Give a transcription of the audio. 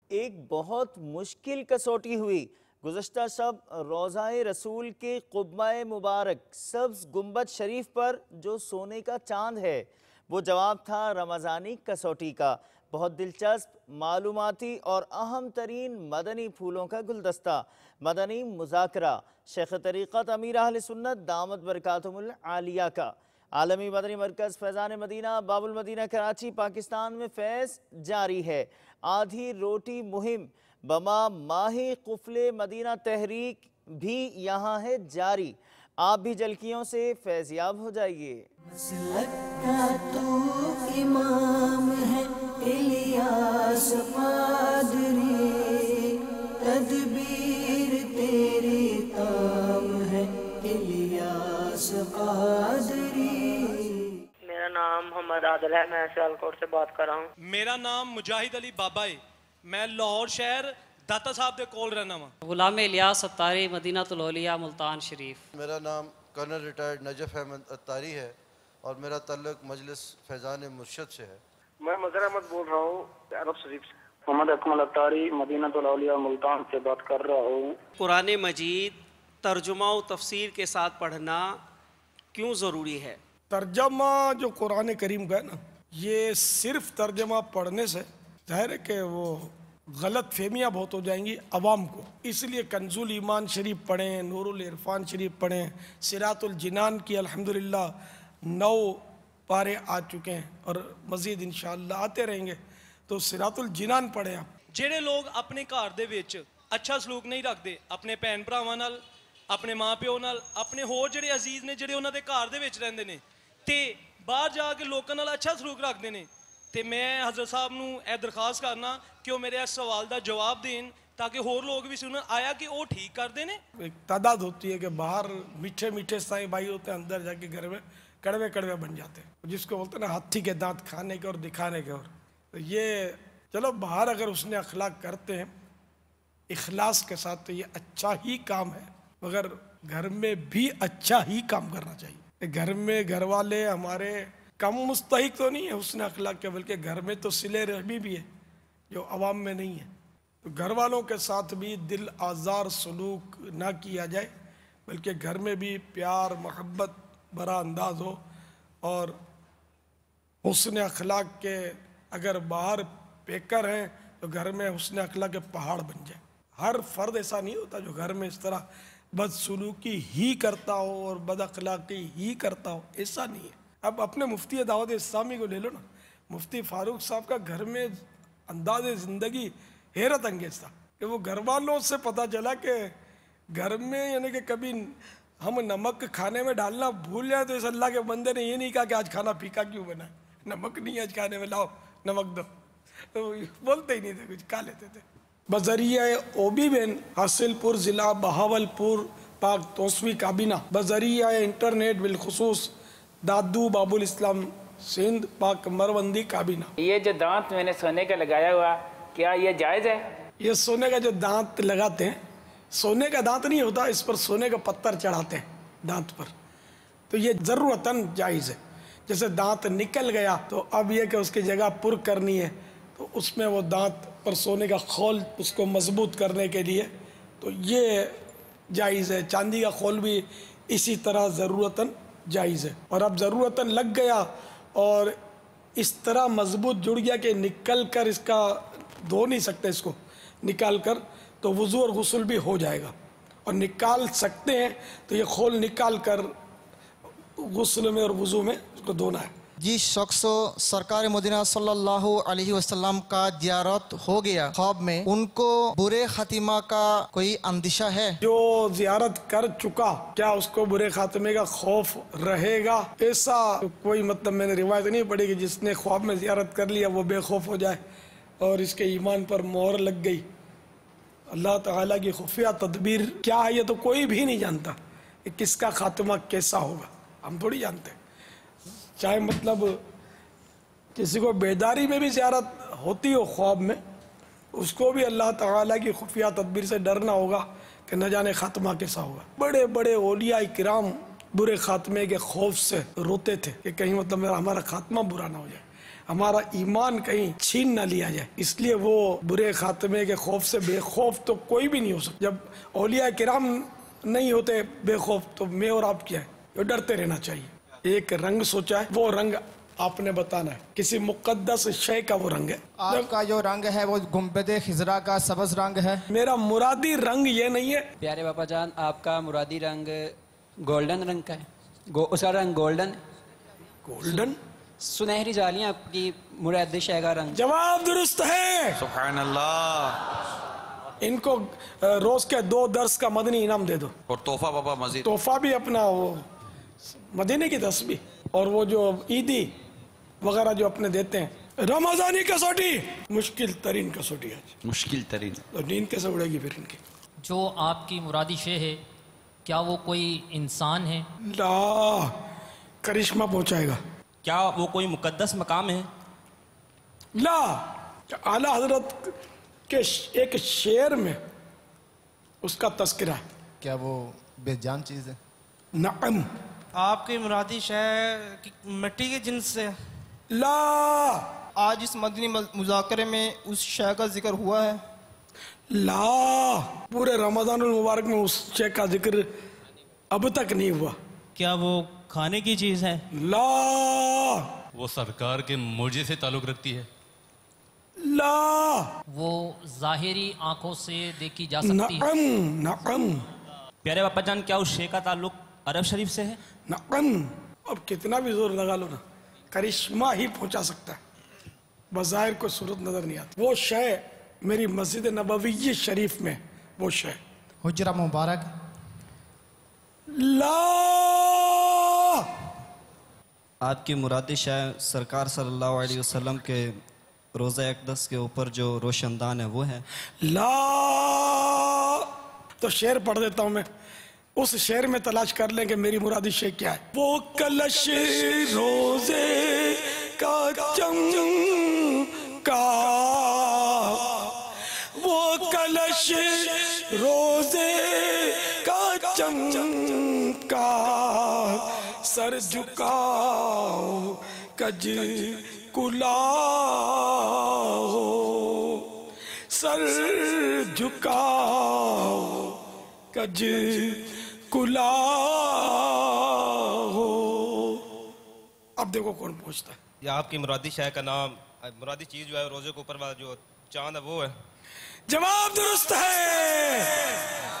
ایک بہت مشکل کسوٹی ہوئی۔ گزشتہ شب روضہ رسول کے قبہ مبارک سبز گنبد شریف پر جو سونے کا چاند ہے وہ جواب تھا رمضانی کسوٹی کا۔ بہت دلچسپ، معلوماتی اور اہم ترین مدنی پھولوں کا گلدستہ، مدنی مذاکرہ شیخ طریقت امیر اہل سنت دامت برکاتہم العالیہ کا۔ عالمی مدنی مرکز فیضان مدینہ باب المدینہ کراچی پاکستان میں فیض جاری ہے۔ آدھی روٹی مہم بما ماہی قفل مدینہ تحریک بھی یہاں ہے جاری۔ آپ بھی جھلکیوں سے فیضیاب ہو جائیے۔ مسلک کا تو امام ہے الیاس قادری، تدبیر تیری تام ہے الیاس قادری۔ میرا نام محمد عادل ہے، میں سیالکوٹ سے بات کر رہا ہوں۔ میرا نام مجاہد علی بابا ہے، میں لاہور شہر داتا صاحب دے کول رہنا ہوں۔ غلام الیاس اتاری مدینہ الاولیاء ملتان شریف۔ میرا نام کرنل ریٹائرڈ نجف احمد اتاری ہے اور میرا تعلق مجلس فیضان مرشد سے ہے۔ میں مظہر احمد بول رہا ہوں عرب شریف سے۔ محمد اکمل اتاری مدینہ الاولیاء ملتان سے بات کر رہا ہوں۔ قرآن مجید ترجمہ و تفسیر کے ساتھ پڑھنا کیوں ضروری ہے؟ ترجمہ جو قرآن کریم کا ہے نا، یہ صرف ترجمہ پڑھنے سے ظاہر ہے کہ وہ غلط فہمیاں بہت ہو جائیں گی عوام کو، اس لیے کنز الایمان شریف پڑھیں، نور العرفان شریف پڑھیں، صراط الجنان کی الحمدللہ 9 پارے آ چکے ہیں اور مزید انشاءاللہ آتے رہیں گے، تو صراط الجنان پڑھیں آپ۔ جڑے لوگ اپنے گھر دے وچ اچھا سلوک نہیں رکھتے اپنے بھن بھراواں نال، اپنے ماں پیو نال، اپنے ہور جڑے عزیز نے جڑے انہاں دے گھر دے وچ رہندے نے تے باہر جا کے لوکاں نال اچھا سلوک رکھتے ہیں، تے میں حضرت صاحب نو اے درخواست کرنا کہ وہ میرے اس سوال دا جواب دین تاکہ ہور لوگ بھی سنن آیا کہ وہ ٹھیک کر دے نے۔ ایک تعداد ہوتی ہے کہ باہر میٹھے میٹھے سائیں بھائی ہوتے ہیں، اندر جا کے گھر میں کڑوے کڑوے بن جاتے ہیں، جس کو بولتے ہیں نا ہاتھی کے دانت کھانے کے اور دکھانے کے۔ اور تو یہ چلو باہر اگر اس نے اخلاق کرتے ہیں اخلاص کے ساتھ تو یہ اچھا ہی کام ہے، مگر گھر میں بھی اچھا ہی کام کرنا چاہیے۔ گھر میں گھر والے ہمارے کم مستحق تو نہیں ہے حسن اخلاق کے، بلکہ گھر میں تو صلہ رحمی بھی ہے جو عوام میں نہیں ہے، تو گھر والوں کے ساتھ بھی دل آزار سلوک نہ کیا جائے، بلکہ گھر میں بھی پیار محبت برا انداز ہو، اور حسن اخلاق کے اگر باہر پیکر ہیں تو گھر میں حسن اخلاق کے پہاڑ بن جائیں۔ ہر فرد ایسا نہیں ہوتا جو گھر میں اس طرح بد سلوکی ہی کرتا ہو اور بد اخلاقی ہی کرتا ہو، ایسا نہیں ہے۔ اب اپنے مفتی دعوت اسلامی کو لے لو نا، مفتی فاروق صاحب کا گھر میں انداز زندگی حیرت انگیز تھا کہ وہ گھر والوں سے پتہ چلا کہ گھر میں یعنی کہ کبھی ہم نمک کھانے میں ڈالنا بھول جائے تو اس اللہ کے بندے نے یہ نہیں کہا کہ آج کھانا پھیکا کیوں بنا ہے، نمک نہیں آج کھانے میں، لاؤ نمک دو، تو بولتے ہی نہیں تھے، کچھ کھا لیتے تھے۔ بذریعہ اوبی بین حاصل پور ضلع بہاولپور پاک توسوی کابینہ، بذریعہ انٹرنیٹ بالخصوص دادو باب الاسلام سندھ پاک مروندی کابینہ۔ یہ جو دانت میں نے سونے کا لگایا ہوا کیا یہ جائز ہے؟ یہ سونے کا جو دانت لگاتے ہیں، سونے کا دانت نہیں ہوتا، اس پر سونے کا پتھر چڑھاتے ہیں دانت پر، تو یہ ضرورتاً جائز ہے۔ جیسے دانت نکل گیا تو اب یہ کہ اس کی جگہ پر کرنی ہے، تو اس میں وہ دانت پر سونے کا خول اس کو مضبوط کرنے کے لیے تو یہ جائز ہے۔ چاندی کا خول بھی اسی طرح ضرورتاً جائز ہے، اور اب ضرورتاً لگ گیا اور اس طرح مضبوط جڑ گیا کہ نکل کر اس کا دھو نہیں سکتے، اس کو نکال کر تو وضو اور غسل بھی ہو جائے گا، اور نکال سکتے ہیں تو یہ خول نکال کر غسل میں اور وضو میں اس کو دھونا ہے۔ جس شخص سرکار مدینہ صلی اللہ علیہ وسلم کا زیارت ہو گیا خواب میں، ان کو برے خاتمہ کا کوئی اندیشہ ہے؟ جو زیارت کر چکا کیا اس کو برے خاتمے کا خوف رہے گا؟ ایسا کوئی مطلب میں نے روایت نہیں پڑھی کہ جس نے خواب میں زیارت کر لیا وہ بے خوف ہو جائے اور اس کے ایمان پر مہر لگ گئی۔ اللہ تعالیٰ کی خفیہ تدبیر کیا ہے یہ تو کوئی بھی نہیں جانتا کہ کس کا خاتمہ کیسا ہوگا، ہم تھوڑی جانتے ہیں۔ چاہے مطلب کسی کو بیداری میں بھی زیارت ہوتی ہو خواب میں، اس کو بھی اللہ تعالیٰ کی خفیہ تدبیر سے ڈرنا ہوگا کہ نہ جانے خاتمہ کیسا ہوگا۔ بڑے بڑے اولیاء کرام برے خاتمے کے خوف سے روتے تھے کہ کہیں مطلب ہمارا خاتمہ برا نہ ہو جائے۔ ہمارا ایمان کہیں چھین نہ لیا جائے، اس لیے وہ برے خاتمے کے خوف سے بے خوف تو کوئی بھی نہیں ہو سکتا۔ جب اولیاء کرام نہیں ہوتے بے خوف تو میں اور آپ کیا ہے؟ وہ ڈرتے رہنا چاہیے۔ ایک رنگ سوچا ہے، وہ رنگ آپ نے بتانا ہے، کسی مقدس شے کا وہ رنگ ہے۔ آپ کا جو رنگ ہے وہ گنبد خضرا کا سبز رنگ ہے۔ میرا مرادی رنگ یہ نہیں ہے۔ پیارے باپا جان، آپ کا مرادی رنگ گولڈن رنگ کا ہے، اس کا رنگ گولڈن گولڈن سنہری جالیاں آپ کی مراد شے کا رنگ۔ جواب درست ہے، سبحان اللہ۔ ان کو روز کے 2 درس کا مدنی انعام دے دو، اور تحفہ بابا مزید، تحفہ بھی اپنا وہ مدینے کی تسبیح اور وہ جو عیدی وغیرہ جو اپنے دیتے ہیں۔ رمضانی کسوٹی مشکل ترین کسوٹی ہے، مشکل ترین، تو نیند کیسے اڑے گی پھر ان کی؟ جو آپ کی مرادی شے ہے کیا وہ کوئی انسان ہے؟ لا، کرشمہ پہنچائے گا۔ کیا وہ کوئی مقدس مقام ہے؟ لا، اعلیٰ حضرت کے ایک شعر میں اس کا تذکرہ ہے۔ کیا وہ بے جان چیز ہے؟ نعم۔ آپ کی مرادی شے مٹی کی جنس سے؟ لا، آج اس مدنی مذاکرے میں اس شے کا ذکر ہوا ہے؟ لا، پورے رمضان المبارک میں اس شے کا ذکر اب تک نہیں ہوا۔ کیا وہ کھانے کی چیز ہے؟ لا، وہ سرکار کے موجے سے تعلق رکھتی ہے؟ لا، وہ ظاہری آنکھوں سے دیکھی جا سکتی ہے؟ نعم نعم۔ پیارے باپا جان، کیا اس شے کا تعلق عرب شریف سے ہے؟ نعم۔ اب کتنا بھی زور لگا لو نا، کرشمہ ہی پہنچا سکتا ہے، بظاہر کوئی صورت نظر نہیں آتی۔ وہ شے میری مسجد نبوی شریف میں، وہ شے حجرہ مبارک۔ لا، آپ کی مرادی شے سرکار صلی اللہ علیہ وسلم کے روزہ اقدس کے اوپر جو روشن دان ہے وہ ہے؟ لا، تو شعر پڑھ دیتا ہوں میں، اس شعر میں تلاش کر لیں کہ میری مرادی شے کیا ہے۔ وہ کلش روزے کا چمکا، وہ کلش روزے کا چمکا، سر جھکاؤ کج کلاؤ، سر جھکاؤ کج کلاؤ۔ اب دیکھو کون پوچھتا ہے۔ یا آپ کی مرادی شے کا نام، مرادی چیز جو ہے روزے کے اوپر والا جو چاند ہے وہ ہے؟ جواب درست ہے۔